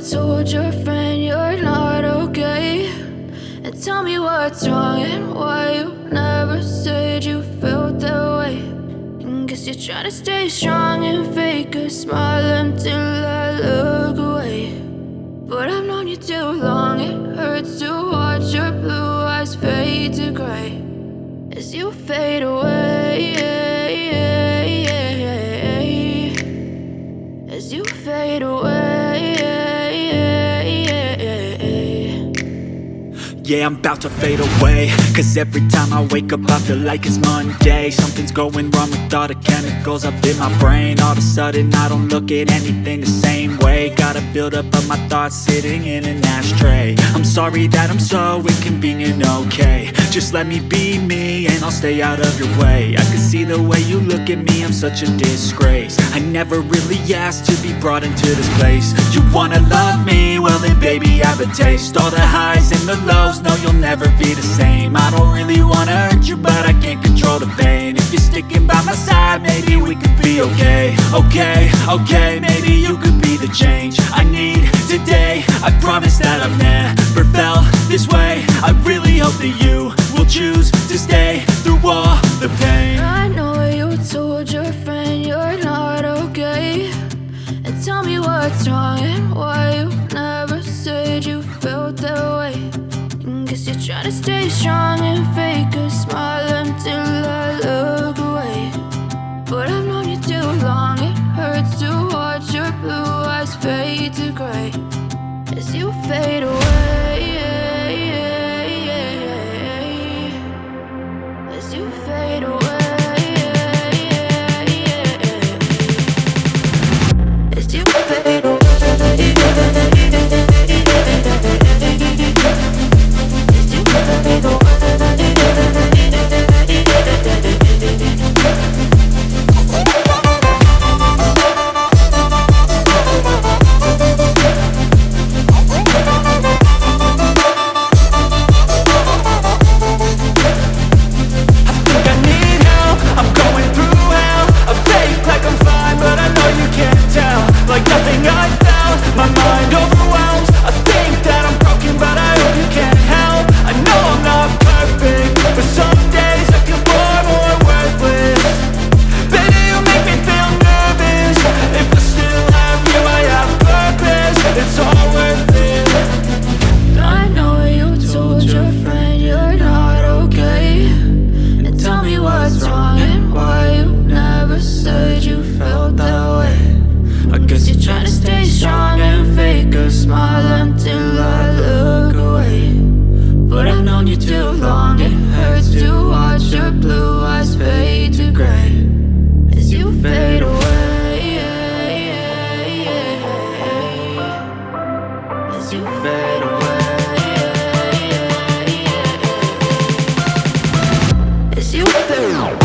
told your friend you're not okay. And tell me what's wrong and why you never said you felt that way. And guess you're trying to stay strong and fake a smile until I look away. But I've known you too long, it hurts to watch your blue eyes fade to grey as you fade away, as you fade away. Yeah, I'm about to fade away, cause every time I wake up I feel like it's Monday. Something's going wrong with all the chemicals up in my brain. All of a sudden I don't look at anything the same way. Got a build up of my thoughts sitting in an ashtray. I'm sorry that I'm so inconvenient, okay. Just let me be me and I'll stay out of your way. I can see the way you look at me, I'm such a disgrace. I never really asked to be brought into this place. You wanna love me? Well then baby have a taste. All the highs and the lows, no, you'll never be the same. I don't really wanna hurt you, but I can't control the pain. If you're sticking by my side, maybe we could be okay. Okay, maybe you could be the change I need today. I promise that I've never felt this way. I really hope that you will choose to stay through all the pain. I know you told your friend you're not okay. And tell me what's wrong and why you never said you felt that way. Guess you're trying to stay strong and fake a smile until I look away. But I've known you too long, it hurts to watch your blue eyes fade to grey as you fade away, as you fade away, as you fade away. Like nothing I found, my mind overwhelms. I think that I'm broken, but I hope you can't help. I know I'm not perfect, but some days I feel far more worthless. Baby, you make me feel nervous. If I still have you, I have purpose. It's all worth it. I know you told your friend you're not okay. And tell me what's wrong and why you never said you felt that way. I guess you're trying to stay strong and fake a smile until I look away. But I've known you too long, it hurts to watch your blue eyes fade to grey as you fade away, as you fade away, as you fade away.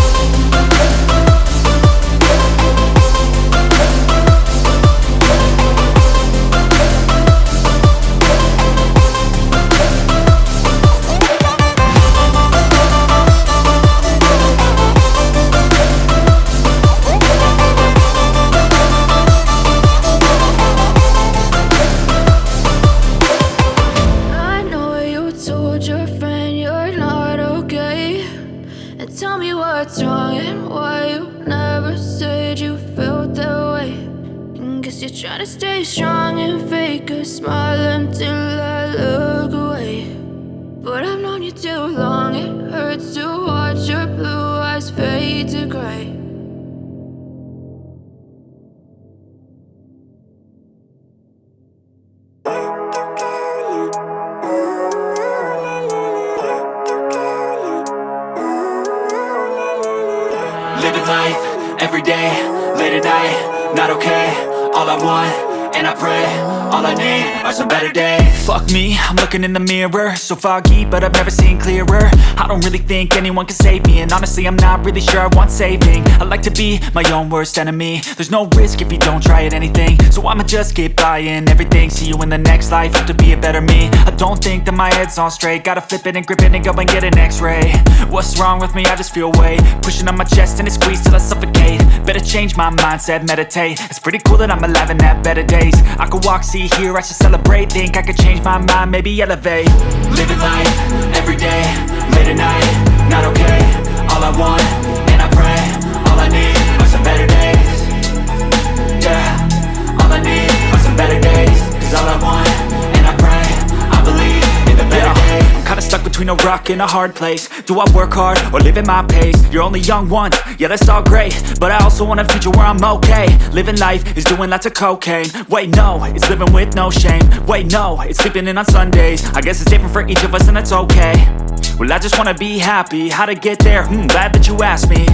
What's wrong and why you never said you felt that way. And guess you're trying to stay strong and fake a smile until I look away. But I've known you too long, it hurts to watch your blue eyes fade to grey. Living life, every day, late at night, not okay. All I want, and I pray, all I need are some better days. Fuck me, I'm looking in the mirror, so foggy, but I've never seen clearer. I don't really think anyone can save me, and honestly I'm not really sure I want saving. I like to be my own worst enemy. There's no risk if you don't try at anything, so I'ma just keep buying everything. See you in the next life, have to be a better me. I don't think that my head's on straight, gotta flip it and grip it and go and get an x-ray. What's wrong with me? I just feel weight pushing on my chest and it squeezes till I suffocate. Better change my mindset, meditate. It's pretty cool that I'm alive and have better days. I could walk, see, hear, I should celebrate. Think I could change my mind, maybe elevate. Living life, everyday, late at night, not okay. All I want, and I pray, all I need are some better days. Yeah, all I need are some better days. Cause all I want, and I pray, I believe in the better days. I'm kinda stuck between a rock and a hard place. Do I work hard or live at my pace? You're only young once, yeah that's all great, but I also want a future where I'm okay. Living life is doing lots of cocaine. Wait no, it's living with no shame. Wait no, it's sleeping in on Sundays. I guess it's different for each of us and that's okay. Well I just wanna be happy, how to get there? Glad that you asked me.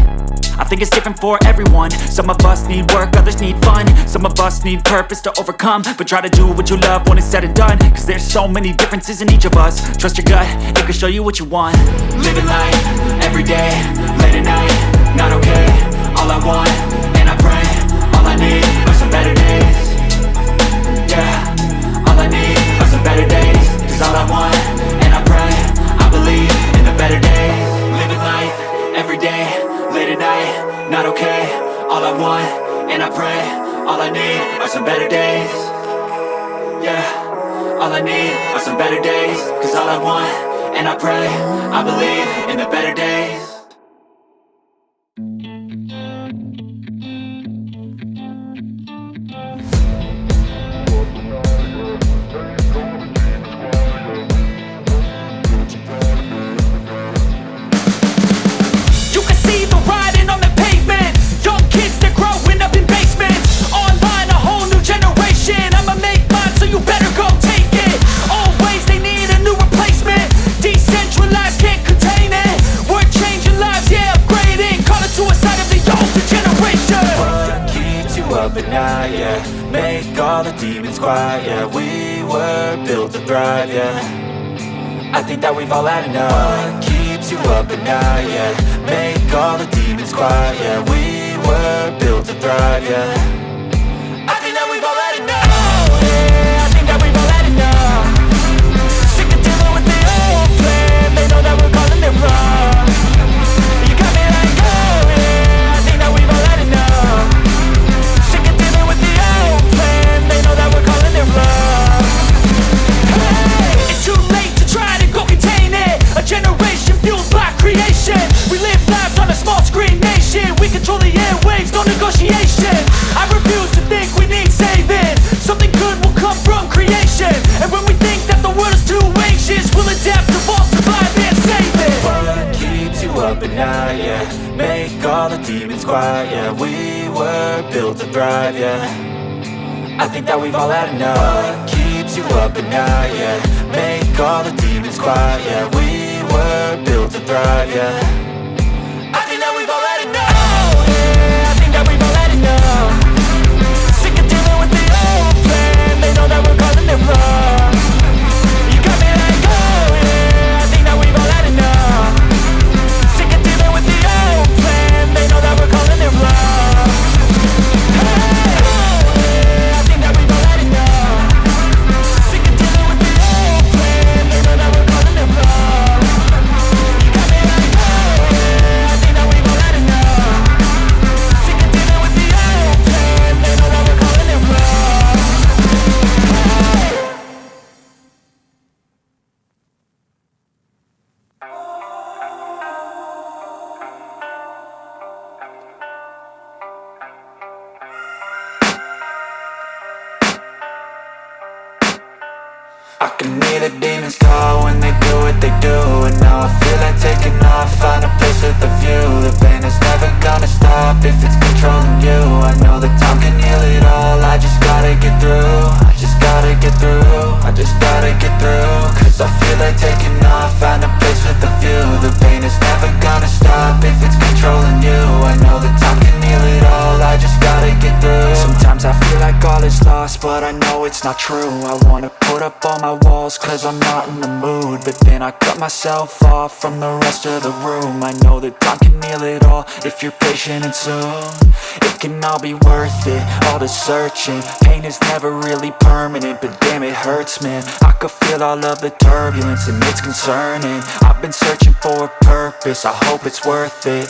I think it's different for everyone. Some of us need work, others need fun. Some of us need purpose to overcome. But try to do what you love when it's said and done. Cause there's so many differences in each of us. Trust your gut, it can show you what you want. Living life, everyday, late at night, not okay. All I want, and I pray, all I need are some better days. Yeah, all I need are some better days. Cause all I want, and I pray, I believe in the better days. Living life, everyday, late at night, not okay. All I want, and I pray, all I need are some better days. Yeah, all I need are some better days. Cause all I want, and I pray, I believe in the better days. But now, yeah, make all the demons quiet, yeah. We were built to thrive, yeah. I think that we've all had enough. What keeps you up at night, yeah. Make all the demons quiet, yeah. We were built to thrive, yeah. I think that we've all had enough. Oh, yeah, I think that we've all had enough. Sick of dealing with the old plan. They know that we're calling it wrong. You got me like, oh, yeah, I think that we've all had enough. They know that we're calling it love. Hey, it's too late to try to go contain it. A generation fueled by creation. We live lives on a small screen nation. We control the airwaves, no negotiation. I refuse to think we need saving. Something good will come from creation. And when we think that the world is too anxious, we'll adapt, evolve, survive and save it. What keeps you up at night, yeah. Make all the demons quiet, yeah. We were built to thrive, yeah. I think that we've all had enough. What keeps you up at night, yeah. Make all the demons quiet, yeah. We were built to thrive, yeah. I think that we've all had enough. Oh, yeah, I think that we've all had enough. Sick of dealing with the old plan. They know that we're calling it wrong. You got me like, oh, yeah, I think that we've all had enough. Sick of dealing with the old plan. They know that we're calling it wrong. I can hear the demons call when they do what they do. And now I feel like taking off, find a place with a view. The pain is never gonna stop if it's controlling you. I know that time can heal it all, I just gotta get through. I just gotta get through, I just gotta get through. Cause I feel like taking off, find a place with a view. The pain is never gonna stop if it's controlling you. I know that time can heal it all, I just gotta get through. Sometimes I feel like all is lost, but I know it's not true. I wanna put up all my walls cause I'm not in the mood. But then I cut myself off from the rest of the room. I know that time can heal it all if you're patient and soon. It can all be worth it, all the searching. Pain is never really permanent, but damn it hurts man. I could feel all of the turbulence and it's concerning. I've been searching for a purpose, I hope it's worth it.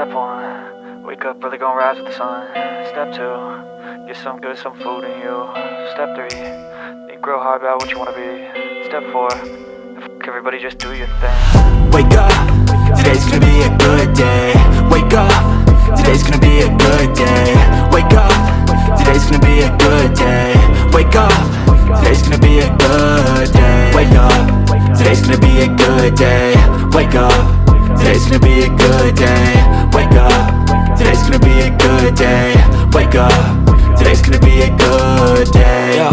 Step 1, wake up early, gonna rise with the sun. Step 2, get some good, some food in you. Step 3, think real hard about what you wanna be. Step 4, fuck everybody, just do your thing. Wake up, today's gonna be a good day. Wake up, today's gonna be a good day. Wake up, today's gonna be a good day. Wake up, today's gonna be a good day. Wake up, today's gonna be a good day. Wake up, today's gonna be a good day. Wake up, today's gonna be a good day. Wake up, today's gonna be a good day. Yo,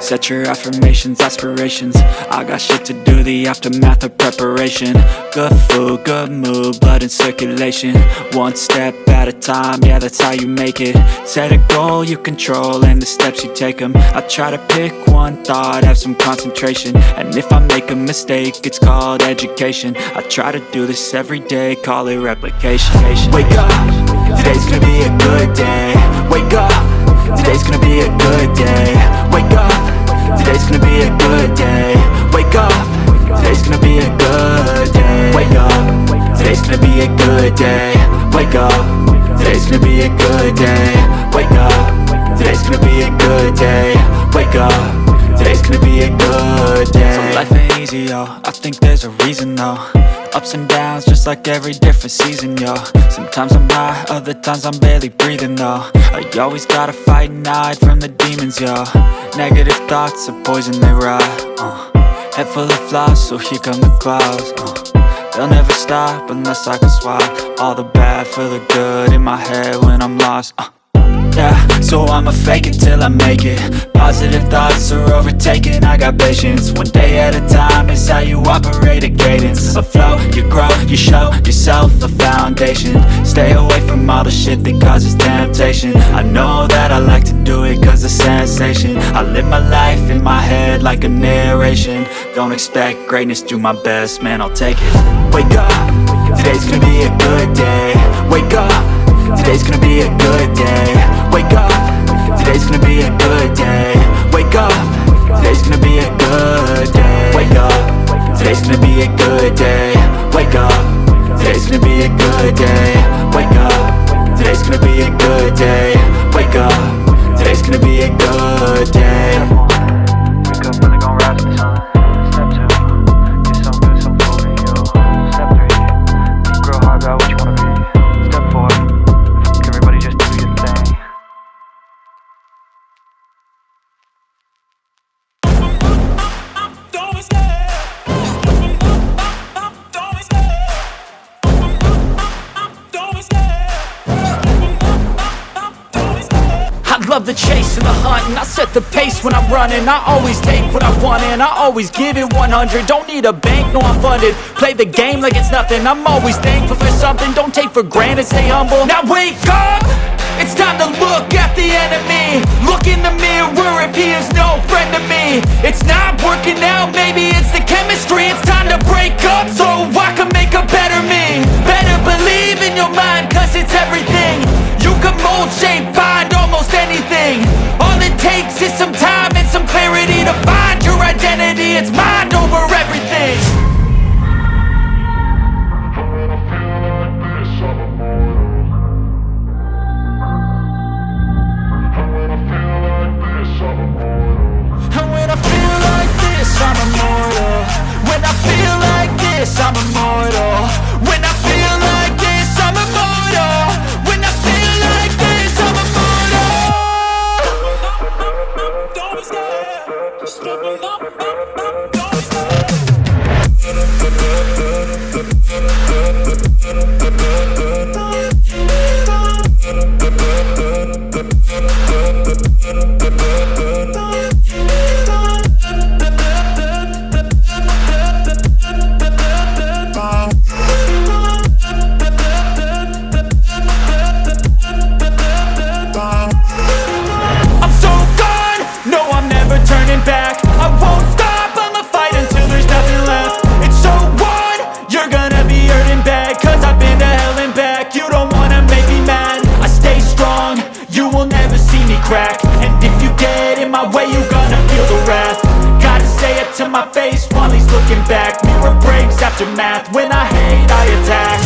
set your affirmations, aspirations. I got shit to do, the aftermath of preparation. Good food, good mood, blood in circulation. One step at a time, yeah, that's how you make it. Set a goal you control and the steps you take them. I try to pick one thought, have some concentration. And if I make a mistake, it's called education. I try to do this every day, call it replication. Wake up, today's gonna be a good day. Wake up, today's gonna be a good day. Wake up, today's gonna be a good day. Wake up, today's gonna be a good day. Wake up, today's gonna be a good day. Wake up, today's gonna be a good day. Wake up, today's gonna be a good day. Wake up, today's gonna be a good day. So life ain't easy, yo, I think there's a reason though. Ups and downs, just like every different season, yo. Sometimes I'm high, other times I'm barely breathing, though. I always gotta fight and hide from the demons, yo. Negative thoughts are poison, they rot. Head full of flies, so here come the clouds. They'll never stop unless I can swap all the bad for the good in my head when I'm lost. Yeah, so I'ma fake it till I make it. Positive thoughts are overtaken, I got patience. One day at a time is how you operate a cadence. A flow, you grow, you show yourself a foundation. Stay away from all the shit that causes temptation. I know that I like to do it cause it's sensation. I live my life in my head like a narration. Don't expect greatness, do my best, man, I'll take it. Wake up, today's gonna be a good day. Wake up, today's gonna be a good day. Wake up, today's gonna be a good day. Wake up, today's gonna be a good day. Wake up, today's gonna be a good day. Wake up, today's gonna be a good day. Wake up, today's gonna be a good day. Wake up, today's gonna be a good day. Wake up early, gonna rise with the sun. Step 2, get some good, some food in you. Step 3, think real hard about what you wanna be. Step 4, fuck everybody, just do your thing. I love the chase and the hunt, and I set the pace when I'm running. I always take what I want and I always give it 100. Don't need a bank, no I'm funded. Play the game like it's nothing. I'm always thankful for something. Don't take for granted, stay humble. Now wake up! It's time to look at the enemy. Look in the mirror if he is no friend to me. It's not working out, maybe it's the chemistry. It's time to break up so I can make a better me. Better believe in your mind cause it's everything. You can mold, shape, find almost anything. All it takes is some time and some clarity to find your identity. It's mind over everything. I'm immortal. When I feel like this, I'm immortal. When I feel like this, I'm immortal. When I feel like this, I'm immortal. Don't stop, just level up, don't stop. Back. I won't stop, I'ma fight until there's nothing left. It's so on, you're gonna be hurting bad. Cause I've been to hell and back. You don't wanna make me mad. I stay strong, you will never see me crack. And if you get in my way, you're gonna feel the wrath. Gotta say it to my face while he's looking back. Mirror breaks after math. When I hate, I attack.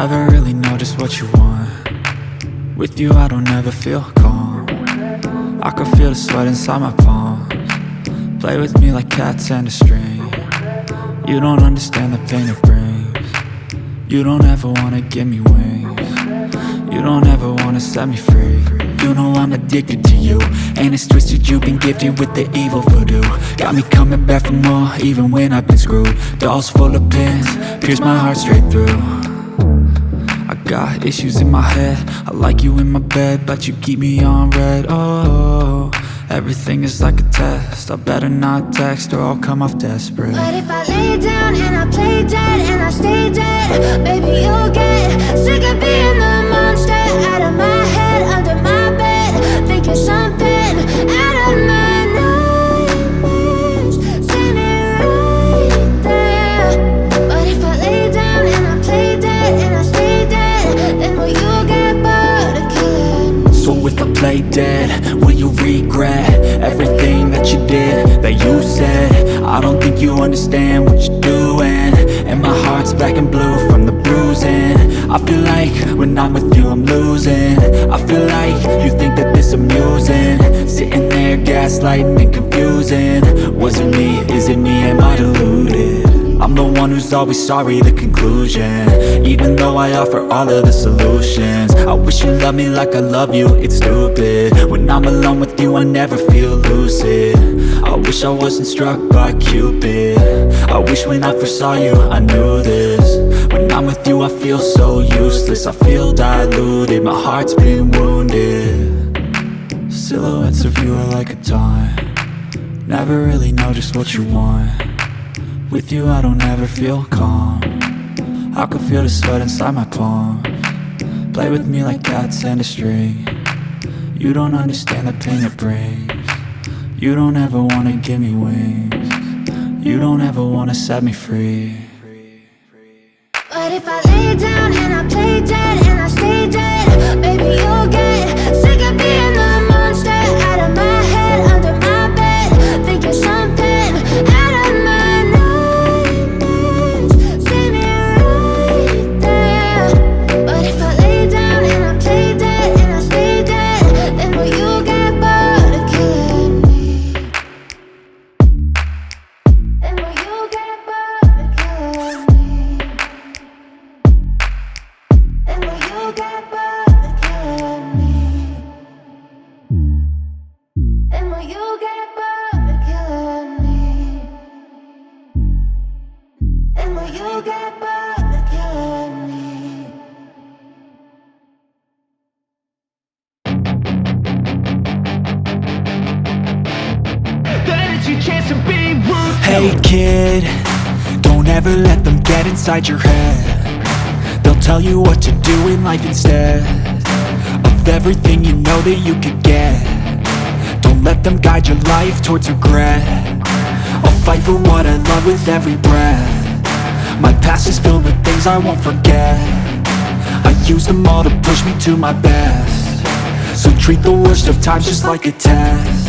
Never really know just what you want. With you I don't ever feel calm. I can feel the sweat inside my palms. Play with me like cats and a string. You don't understand the pain it brings. You don't ever wanna give me wings. You don't ever wanna set me free. You know I'm addicted to you, and it's twisted, you've been gifted with the evil voodoo. Got me coming back for more, even when I've been screwed. Dolls full of pins, pierce my heart straight through. I got issues in my head, I like you in my bed, but you keep me on red. Oh, everything is like a test, I better not text or I'll come off desperate. But if I lay down and I play dead and I stay dead, baby you'll get sick of being the monster out of my head, under my bed, thinking something out of my nightmares, standing right there. But if I lay down and I play dead and I stay dead, then will you get bored of killing me? So if I play dead, will you regret everything that you did, that you said? I don't think you understand what you're doing, and my heart's black and blue from the bruising. I feel like when I'm with you I'm losing. I feel like you think that this amusing, sitting there gaslighting and confusing. Was it me? Is it me? Am I deluded? I'm the one who's always sorry, the conclusion, even though I offer all of the solutions. I wish you loved me like I love you, it's stupid. When I'm alone with you I never feel lucid. I wish I wasn't struck by Cupid. I wish when I first saw you I knew this. When I'm with you I feel so useless, I feel diluted, my heart's been wounded. Silhouettes of you are like a taunt. Never really know just what you want. With you I don't ever feel calm. I can feel the sweat inside my palms. Play with me like cats and a string. You don't understand the pain it brings. You don't ever wanna give me wings. You don't ever wanna set me free. But if I lay down and I play dead and I stay dead, baby you'll get sick of being the monster out of my head, under my bed, thinking something out of my nightmares, standing right there. But if I lay down and I play dead and I stay dead, then will you get bored of killing me? Then will you get bored of killing me? Then will you get bored of killing me? Then will you get bored of killing me? Then will you get bored of killing me? Then it's your chance to be ruthless. Hey kid, don't ever let them get inside your head. They'll tell you what to do in life instead of everything you know that you could get. Don't let them guide your life towards regret. I'll fight for what I love with every breath. My past is filled with things I won't forget. I use them all to push me to my best. So treat the worst of times just like a test.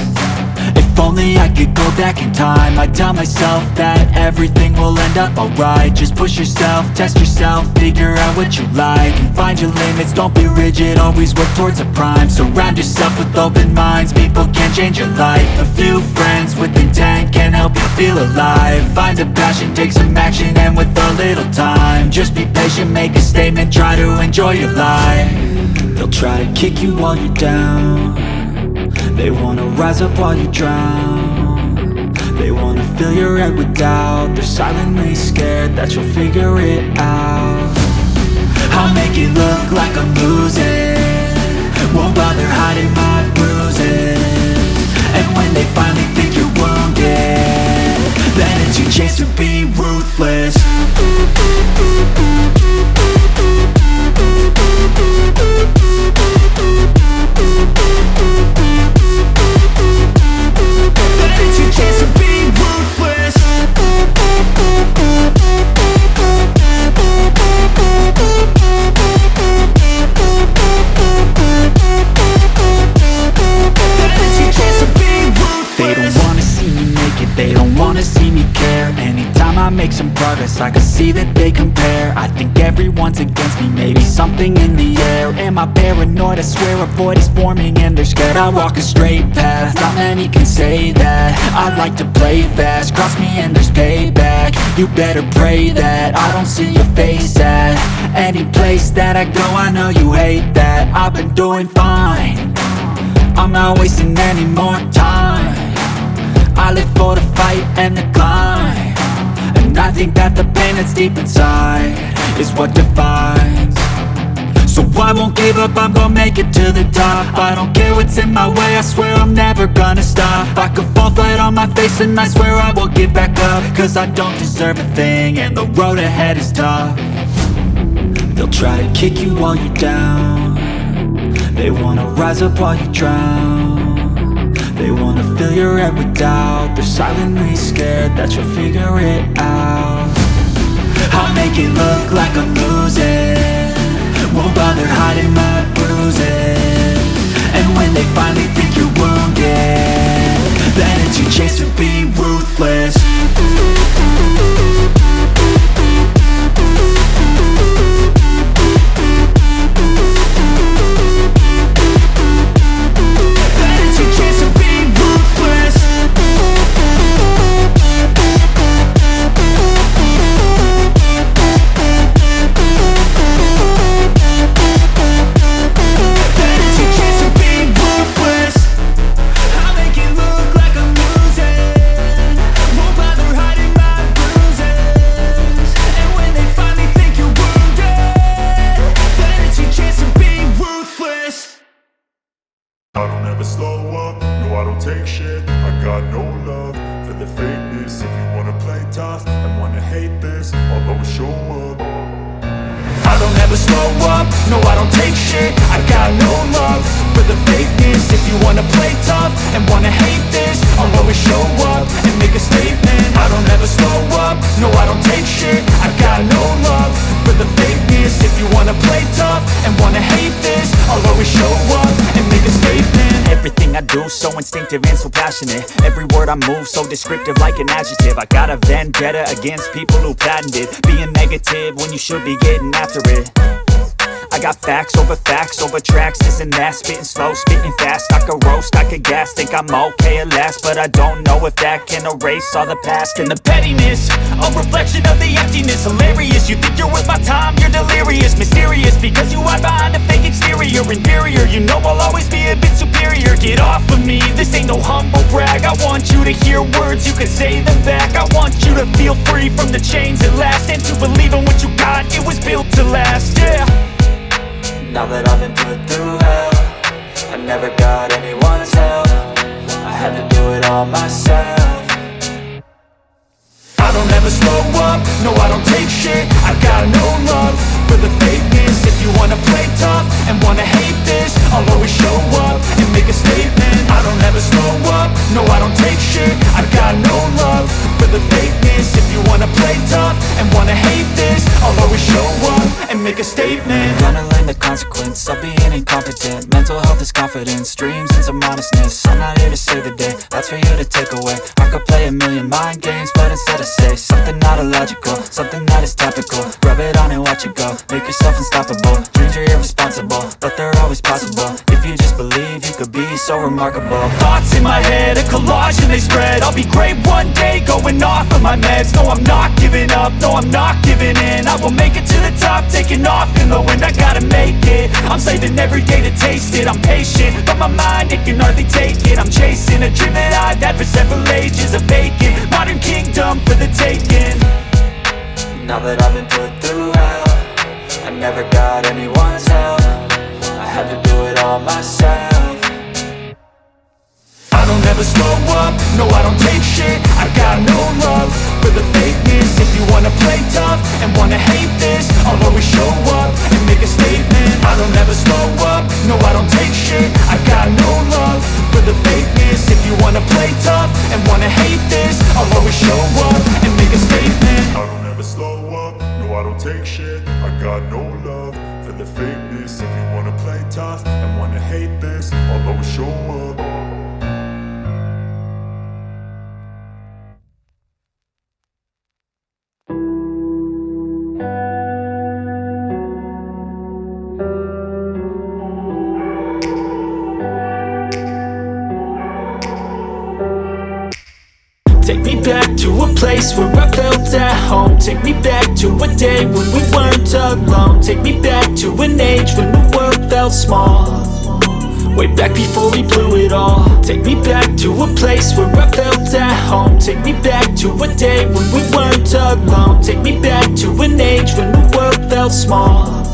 If only I could go back in time, I'd tell myself that everything will end up alright. Just push yourself, test yourself, figure out what you like, and find your limits, don't be rigid, always work towards a prime. Surround yourself with open minds, people can change your life. A few friends with intent can help you feel alive. Find a passion, take some action, and with a little time, just be patient, make a statement, try to enjoy your life. They'll try to kick you while you're down. They wanna rise up while you drown. They wanna fill your head with doubt. They're silently scared that you'll figure it out. I'll make it look like I'm losing, won't bother hiding my bruises. And when they finally think you're wounded, then it's your chance to be ruthless. Then it's your chance to be ruthless. Then it's your chance to be ruthless. They don't wanna see me naked, they don't wanna see me care. Anytime I make some progress, I can see that they compare. I think everyone's against me, maybe something in the air. Am I paranoid? I swear a void is forming and they're scared. I walk a straight path, not many can say that. I like to play fast, cross me and there's payback. You better pray that I don't see your face at any place that I go. I know you hate that. I've been doing fine, I'm not wasting any more time. I live for the fight and the climb, and I think that the pain that's deep inside is what defines. So I won't give up, I'm gonna make it to the top. I don't care what's in my way, I swear I'm never gonna stop. I could fall flat on my face and I swear I will get back up, cause I don't deserve a thing and the road ahead is tough. They'll try to kick you while you're down, they wanna rise up while you drown. They wanna fill your head with doubt, they're silently scared that you'll figure it out. I'll make it look like I'm losing, won't bother hiding my bruises. And when they finally think you're wounded, then it's your chance to be ruthless. So instinctive and so passionate, every word I move so descriptive like an adjective. I got a vendetta against people who patented being negative when you should be getting after it. I got facts over tracks, this and that. Spitting slow, spitting fast, I could roast, I could gas. Think I'm okay at last, but I don't know if that can erase all the past. And the pettiness, a reflection of the emptiness. Hilarious, you think you're worth my time, you're delirious. Mysterious, because you hide behind a fake exterior. Inferior, you know I'll always be a bit superior. Get off of me, this ain't no humble brag. I want you to hear words, you can say them back. I want you to feel free from the chains at last, and to believe in what you got, it was built to last, yeah. Now that I've been put through hell, I never got anyone's help, I had to do it all myself. I don't ever slow up, no I don't take shit. I got no love for the fakeness. If you wanna play tough and wanna hate this, I'll always show up and make a statement. I don't ever slow up, no I don't take shit. I got no love for the fakeness. If you wanna play tough and wanna hate this, I'll always show up and make a statement. Gonna learn the consequence of being incompetent. Mental health is confidence, dreams and some honestness. I'm not here to save the day, that's for you to take away. I could play a million mind games, but instead I say something not illogical, something that is topical. Rub it on and watch it go, make yourself unstoppable. Dreams are irresponsible, but they're always possible. If you just believe, you could be so remarkable. Thoughts in my head, a collage and they spread. I'll be great one day, going off of my meds. No, I'm not giving up, no, I'm not giving in. I will make it to the top, taking off in the wind. I gotta make it, I'm saving every day to taste it. I'm patient, but my mind, it can hardly take it. I'm chasing a dream that I've had for several ages. A vacant, modern kingdom for the taking. Now that I've been put through hell, I never got anyone's help, I had to do it all myself. I don't ever slow up, no I don't take shit. I got no love for the fakeness. If you wanna play tough and wanna hate this, I'll always show up and make a statement. I don't ever slow up, no I don't take shit. I got no love for the fakeness. If you wanna play tough and wanna hate this, I'll always show up and make a statement. I don't ever slow up, no I don't take shit. I got no love for the fakeness. If you wanna play tough and wanna hate this, I'll always show up. Take me back to a place where I felt at home. Take me back to a day when we weren't alone. Take me back to an age when the world felt small, way back before we blew it all. Take me back to a place where I felt at home. Take me back to a day when we weren't alone. Take me back to an age when the world felt small,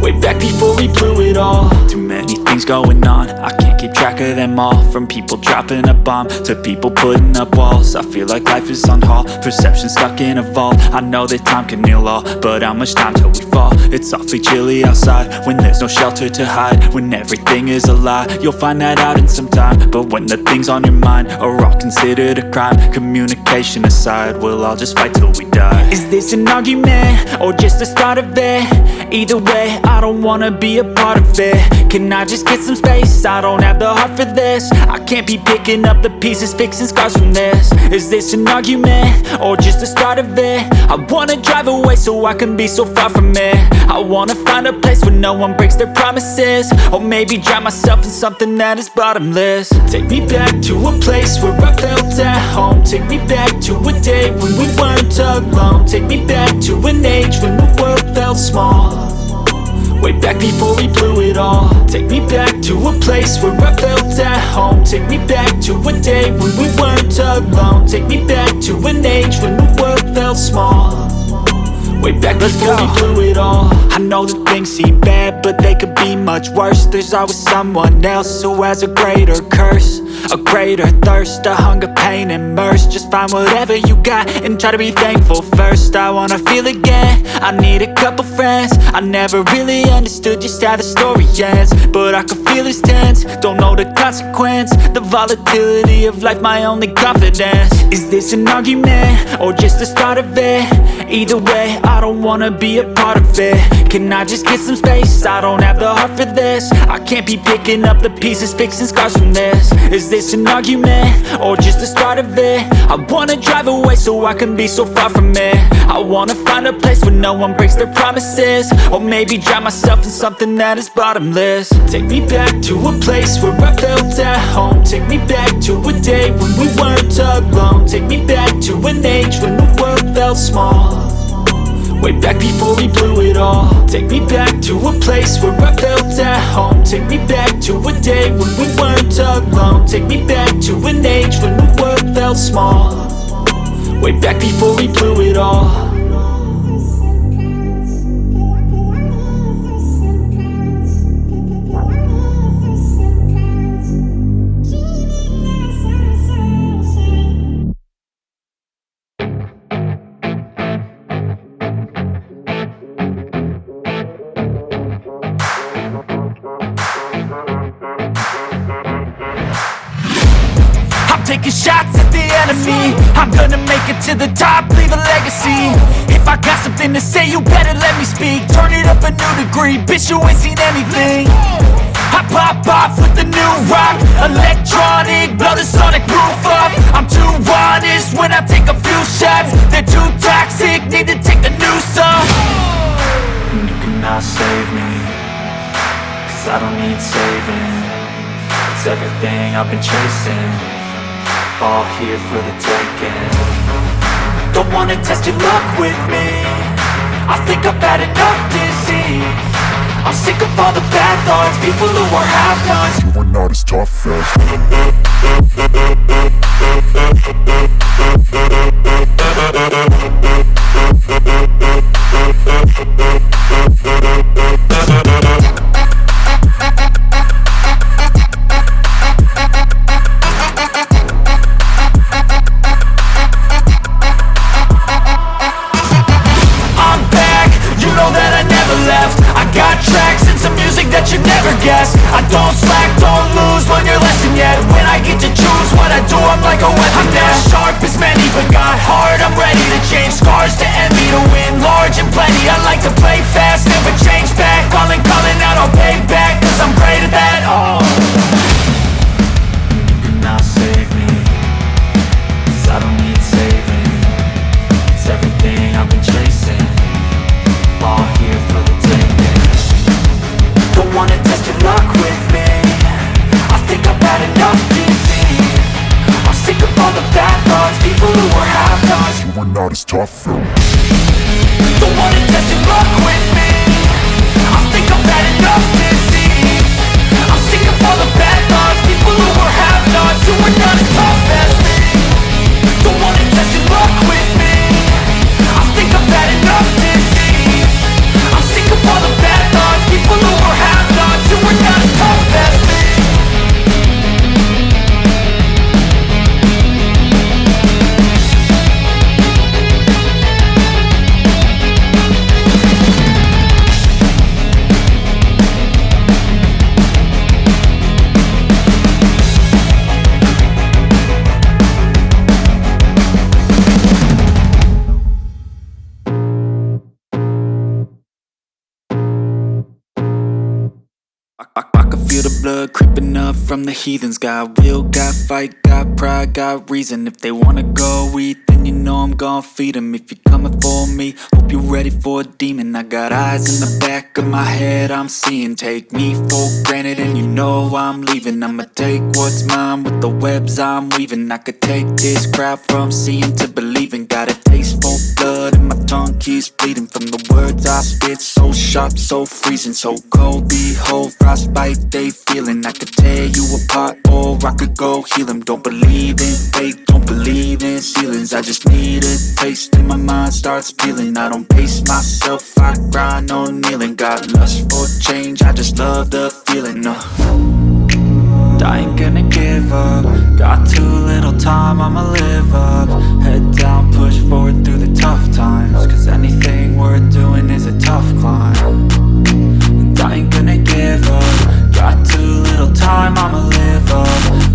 way back before we blew it all. Too many things going on, I can't keep track of them all. From people dropping a bomb to people putting up walls. I feel like life is on hold, perception stuck in a vault. I know that time can heal all, but how much time till we fall? It's awfully chilly outside when there's no shelter to hide. When everything is a lie, you'll find that out in some time. But when the things on your mind are all considered a crime, communication aside, we'll all just fight till we die. Is this an argument or just the start of it? Either way, I don't wanna be a part of it. Can I just get some space? I don't have the heart for this. I can't be picking up the pieces, fixing scars from this. Is this an argument or just the start of it? I wanna drive away so I can be so far from it. I wanna find a place where no one breaks their promises, or maybe drown myself in something that is bottomless. Take me back to a place where I felt at home. Take me back to a day when we weren't alone. Take me back to an age when the world felt small, way back before we blew it all. Take me back to a place where I felt at home. Take me back to a day when we weren't alone. Take me back to an age when the world felt small, way back before we blew it all. I know that things seem bad, but they could be much worse. There's always someone else who has a greater curse, a greater thirst, a hunger, pain, and mercy. Just find whatever you got and try to be thankful first. I wanna feel again, I need a couple friends. I never really understood just how the story ends, but I can feel it's tense, don't know the consequence. The volatility of life, my only confidence. Is this an argument or just the start of it? Either way, I don't wanna be a part of it. Can I just get some space? I don't have the heart for this. I can't be picking up the pieces, fixing scars from this. Is this an argument or just the start of it? I wanna drive away so I can be so far from it. I wanna find a place where no one breaks their promises, or maybe drown myself in something that is bottomless. Take me back to a place where I felt at home. Take me back to a day when we weren't alone. Take me back to an age when the world felt small, way back before we blew it all. Take me back to a place where I felt at home. Take me back to a day when we weren't alone. Take me back to an age when the world felt small, way back before we blew it all. Taking shots at the enemy, I'm gonna make it to the top, leave a legacy. If I got something to say, you better let me speak. Turn it up a new degree, bitch, you ain't seen anything. I pop off with the new rock, electronic, blow the sonic roof up. I'm too honest when I take a few shots. They're too toxic, need to take a new song. And you cannot save me, 'cause I don't need saving. It's everything I've been chasing, all here for the taking. Don't wanna test your luck with me, I think I've had enough disease. I'm sick of all the bad thoughts, people who are half-nots. You are not as tough as I don't slack, don't lose, learn your lesson yet. When I get to choose what I do, I'm like a weapon. I'm not sharp as many, but got heart, I'm ready to change. Scars to envy, to win large and plenty. I like to play fast, never change back. Calling out, I'll pay back, 'cause I'm great at that. Oh, you cannot save me, 'cause I don't need saving. It's everything I've been chasing, all here for the taking. Don't wanna test your luck with me, I think I've had enough disease. I'm sick of all the bad thoughts, people are not as tough though. Don't wanna test your luck with me. I think I've had enough disease. I'm sick of all the bad thoughts, people who are have-nots, who are not as tough as me. Don't wanna test your luck with me. I think I've had enough disease. I'm sick of all the bad thoughts, people who are have-nots, who are not as tough as me. I can feel the blood creeping up from the heathens. Got will, got fight, got pride, got reason. If they wanna go eat, then you know I'm gon' feed them. If you're coming for me, hope you're ready for a demon. I got eyes in the back of my head, I'm seeing. Take me for granted and you know I'm leaving. I'ma take what's mine with the webs I'm weaving. I could take this crowd from seeing to believing. Got a taste for blood and my tongue keeps bleeding. From the words I spit, so sharp, so freezing. So cold, behold, frostbite they feeling. I could tear you apart or I could go heal them. Don't believe in fate, don't believe in ceilings. I just need a taste and my mind starts peeling. I don't pace myself, I grind on kneeling. Got lust for change, I just love the feeling. I ain't gonna give up. Got too little time, I'ma live up. Head down, push forward through the tough times. Cause anything worth doing is a tough climb. And I ain't gonna give up. Got too little time, I'ma live up.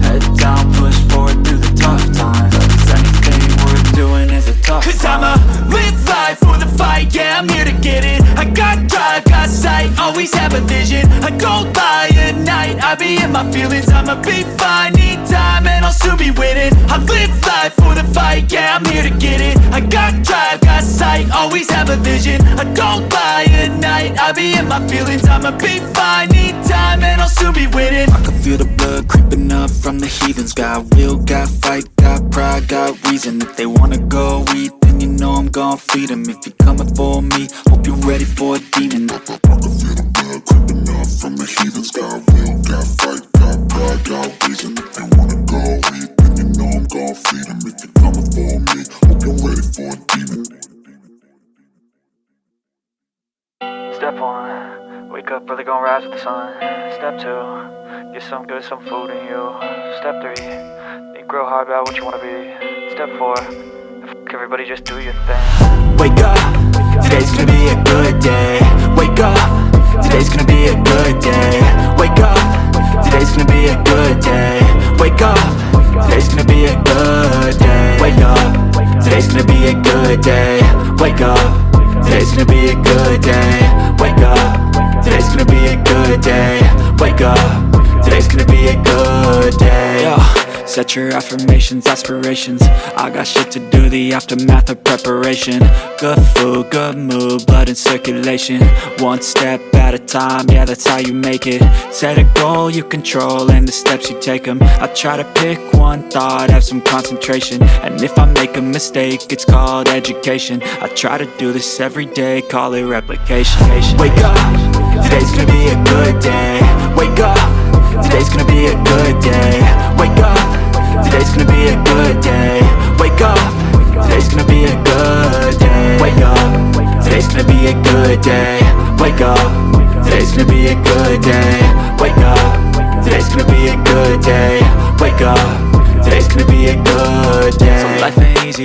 Head down, push forward through the tough times. Cause anything worth doing is a tough climb. Cause I'ma live life for the fight, yeah, I'm here to get it. I got drive, got sight, always have a vision. I don't lie at night, I be in my feelings. I'ma be fine, need time and I'll soon be winning. I live life for the fight, yeah, I'm here to get it. I got drive, got sight, always have a vision. I don't lie at night, I be in my feelings. I'ma be fine, need time and I'll soon be winning. I can feel the blood creeping up from the heathens. Got will, got fight, got pride, got reason. If they wanna go eat, then you know I'm gon' feed them. If you're coming for me, hope you're ready for a demon. I can feel the blood creeping up from the heathens. Got will, got fight, got pride, got reason. If they wanna go eat, then you know I'm gon' feed them. If you're coming for me, hope you're ready for a demon. Step 1, wake up early, gon' rise with the sun. Step 2, get some good, some food in you. Step 3, think real hard about what you wanna be. Step 4, everybody just do your thing. Wake up, today's gonna be a good day. Wake up, today's gonna be a good day. Wake up, today's gonna be a good day. Wake up, today's gonna be a good day. Wake up, today's gonna be a good day. Wake up, today's gonna be a good day. Wake up, today's gonna be a good day. Wake up, today's gonna be a good day. Yo. Set your affirmations, aspirations. I got shit to do, the aftermath of preparation. Good food, good mood, blood in circulation. One step at a time, yeah, that's how you make it. Set a goal you control and the steps you take them. I try to pick one thought, have some concentration. And if I make a mistake, it's called education. I try to do this every day, call it replication. Wake up, today's gonna be a good day. Wake up, today's gonna be a good day. Wake up, today's gonna be a good day. Wake up, today's gonna be a good day. Wake up, today's gonna be a good day. Wake up, today's gonna be a good day. Wake up, today's gonna be a good day. Wake up, today's gonna be a good day. So life ain't easy.